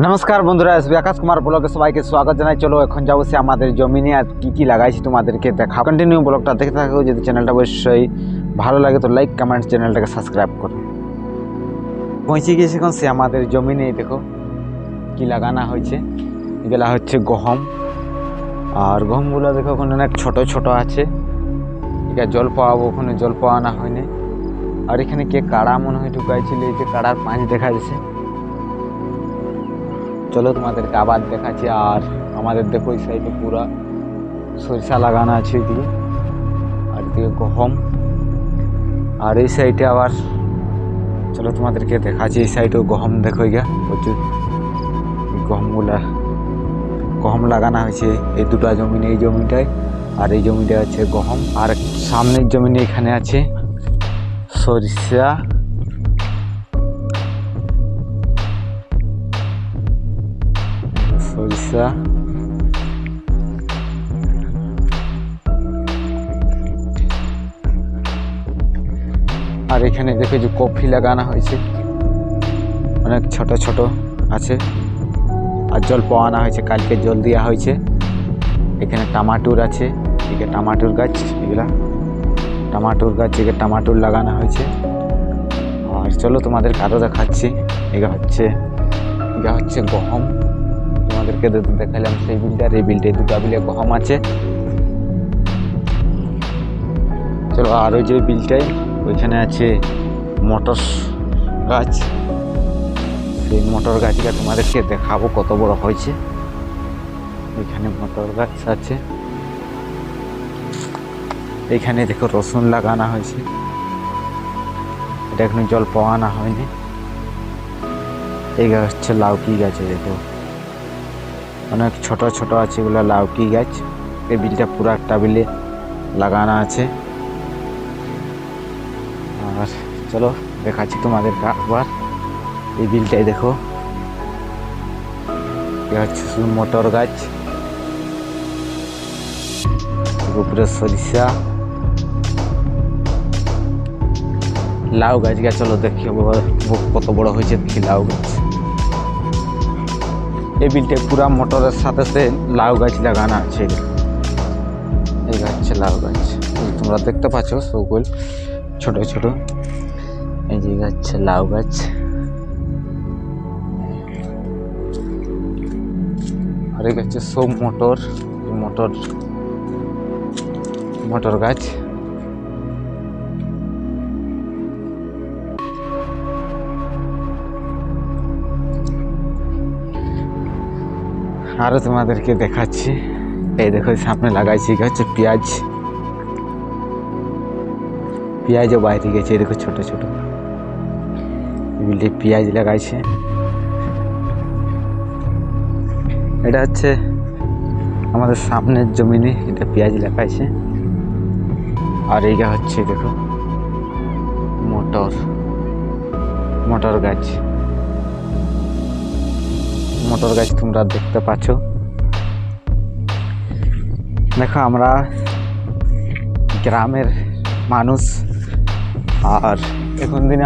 নমস্কার বন্ধুরা, এসবি আকাশ কুমার ব্লগে সবাইকে স্বাগত জানাই। চলো এখন যাবো সে আমাদের জমিনে আর কি লাগাইছি তোমাদেরকে দেখা। কন্টিনিউ ব্লগটা দেখতে থাকো। যদি চ্যানেলটা অবশ্যই ভালো লাগে তো লাইক কমেন্ট, চ্যানেলটাকে সাবস্ক্রাইব করো। পৌঁছে গিয়েছি এখন সে আমাদের জমিনে। দেখো কি লাগানো হয়েছে। এগুলা হচ্ছে গহম, আর গহমগুলো দেখো ওখানে অনেক ছোট ছোট আছে। এটা জল পাওয়াবো, ওখানে জল পাওয়ানো হয়নি। আর এখানে কে কাড়া মনে হয় ঢুকাইছিল, এই যে কাড়ার পাঁচ দেখা যাচ্ছে। চলো তোমাদেরকে আবার দেখাচ্ছি। আর আমাদের দেখো এই সাইডে পুরা সরিষা লাগানো আছে ওইদিকে, আর এদিকে গহম। আর এই সাইডে আবার চলো তোমাদেরকে দেখাচ্ছি, এই সাইডেও গহম দেখো গিয়া প্রচুর গহম লাগানো হয়েছে এই দুটা জমিনে, এই জমিটায় আর এই জমিটা আছে গহম। আর সামনের জমিনে এখানে আছে সরিষা। আর এখানে দেখো যে কফি লাগানো হয়েছে, অনেক ছোট ছোট আছে। আর জল পাওয়ানো হয়েছে, কালকে জল দেওয়া হয়েছে। এখানে টমাটোর আছে, এদিকে টমাটোর গাছ, এগুলা টমাটোর গাছ, এদিকে টমাটোর লাগানো হয়েছে। আর চলো তোমাদের আরও দেখাচ্ছি। এগা হচ্ছে গহম। তোমাদেরকে দেখালাম সেই বিলটার, এই বিলটায় দুটা বিলে গহম আছে। চলো আর ওই যে বিলটাই ওইখানে আছে মটর গাছ। সেই মটর গাছটা তোমাদেরকে দেখাবো কত বড় হয়েছে। এখানে মটর গাছ আছে, এখানে দেখো রসুন লাগানো হয়েছে। এটা এখনো জল পাওয়ানো হয়নি। এই গাছ হচ্ছে লাউকি গাছ, দেখো অনেক ছোট ছোট আছে, এগুলো লাউকি গাছ। এই বিলটা পুরো একটা বিলে লাগানো আছে। আর চলো দেখাচ্ছি তোমাদেরকে একবার এই বিলটাই। দেখো এটা হচ্ছে শুধু মটর গাছ, উপরে সরিষা, লাউ গাছ। চলো দেখি কত বড় হয়েছে, দেখি লাউ গাছ। এই বিলটা পুরা মোটরের সাথে সাথে লাউ গাছ লাগানো আছে। এই গাছ হচ্ছে লাউ গাছ, তোমরা দেখতে পাচ্ছ সবগুলো ছোট ছোট। এই যে গাছ হচ্ছে লাউ গাছ। আর এই গাছ সব মটর গাছ। আরো তোমাদেরকে দেখাচ্ছি। এই দেখো সামনে লাগাইছি হচ্ছে পেঁয়াজও বাইরে গেছে। এই দেখো ছোট ছোট পেঁয়াজ লাগাইছে। এটা হচ্ছে আমাদের সামনের জমিনে, এটা পেঁয়াজ লাগাইছে। আর এইটা হচ্ছে দেখো মটর গাছ। তোমরা দেখতে পাচ্ছ। দেখো আমরা গ্রামের মানুষ, আর এখন দিনে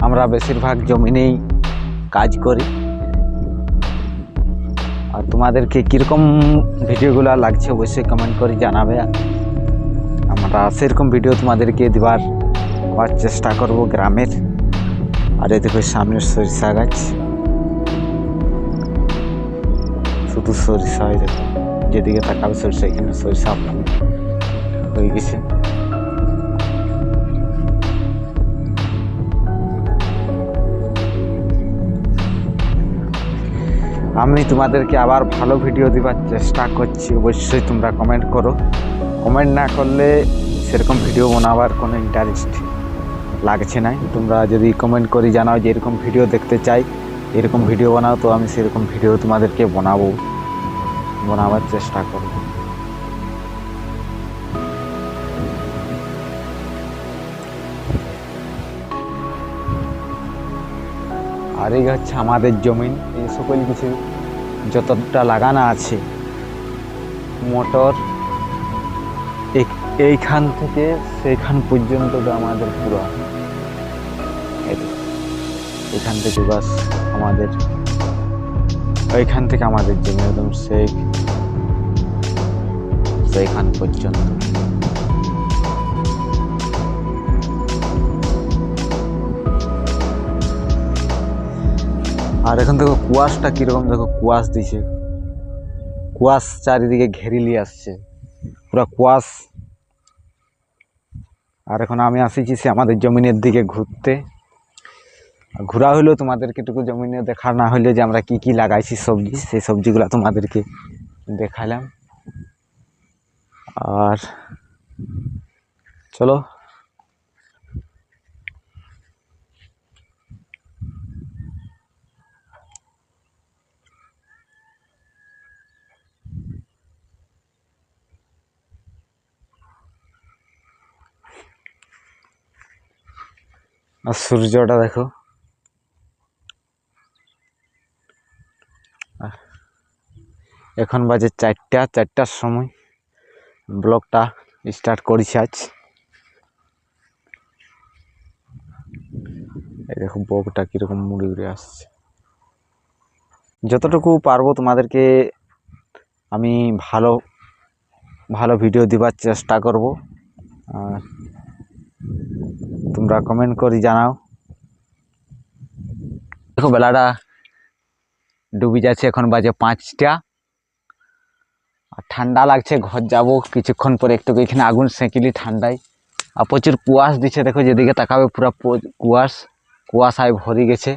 আমরা বেশিরভাগ জমিনেই কাজ করি। আর তোমাদেরকে কীরকম ভিডিওগুলো লাগছে অবশ্যই কমেন্ট করে জানাবে। আমরা সেরকম ভিডিও তোমাদেরকে দেওয়ার চেষ্টা করব গ্রামের। আর এই দেখো সামনের সরিষা গাছ, শুধু সরিষা। দেখো যেদিকে তাকাবে সরিষা, এখানে সরিষা হয়ে গেছে। আমি তোমাদেরকে আবার ভালো ভিডিও দেওয়ার চেষ্টা করছি, অবশ্যই তোমরা কমেন্ট করো। কমেন্ট না করলে সেরকম ভিডিও বানাবার কোনো ইন্টারেস্ট লাগছে না। তোমরা যদি কমেন্ট করে জানাও যে এরকম ভিডিও দেখতে চাই, এরকম ভিডিও বানাও, তো আমি সেরকম ভিডিও তোমাদেরকে বানাবার চেষ্টা করব। আর এই হচ্ছে আমাদের জমিন। এই সকল কিছু যতটা লাগানো আছে মটর, এইখান থেকে সেইখান পর্যন্ত আমাদের পুরো, এখান থেকে বাস আমাদের ওইখান থেকে আমাদের জমি একদম সেইখান পর্যন্ত। আর এখন দেখো কুয়াশটা কিরকম, দেখো কুয়াশ দিছে, কুয়াশ চারিদিকে ঘেরে নিয়ে আসছে, পুরো কুয়াশ। আর এখন আমি আসিছি সে আমাদের জমিনের দিকে ঘুরতে। ঘোরা হইলেও তোমাদেরকে টুকু জমিনে দেখা না হইলে যে আমরা কি কি লাগাইছি সবজি, সেই সবজিগুলো তোমাদেরকে দেখালাম। আর চলো আর সূর্যটা দেখো। এখন বাজে 4টার সময়, ব্লগটা স্টার্ট করেছি আজ। এই দেখো বকটা কিরকম মুড়ে উড়ে আসছে। যতটুকু পারবো তোমাদেরকে আমি ভালো ভালো ভিডিও দেওয়ার চেষ্টা করব। আর তোমরা কমেন্ট করে জানাও। দেখো বেলাটা ডুবে যাচ্ছে, এখন বাজে 5টা। আর ঠান্ডা লাগছে, ঘর যাব কিছুক্ষণ পরে, একটু এখানে আগুন সেঁকিলি ঠান্ডায়। আর প্রচুর কুয়াশ দিচ্ছে, দেখো যেদিকে তাকাবে পুরো কুয়াশায় ভরে গেছে।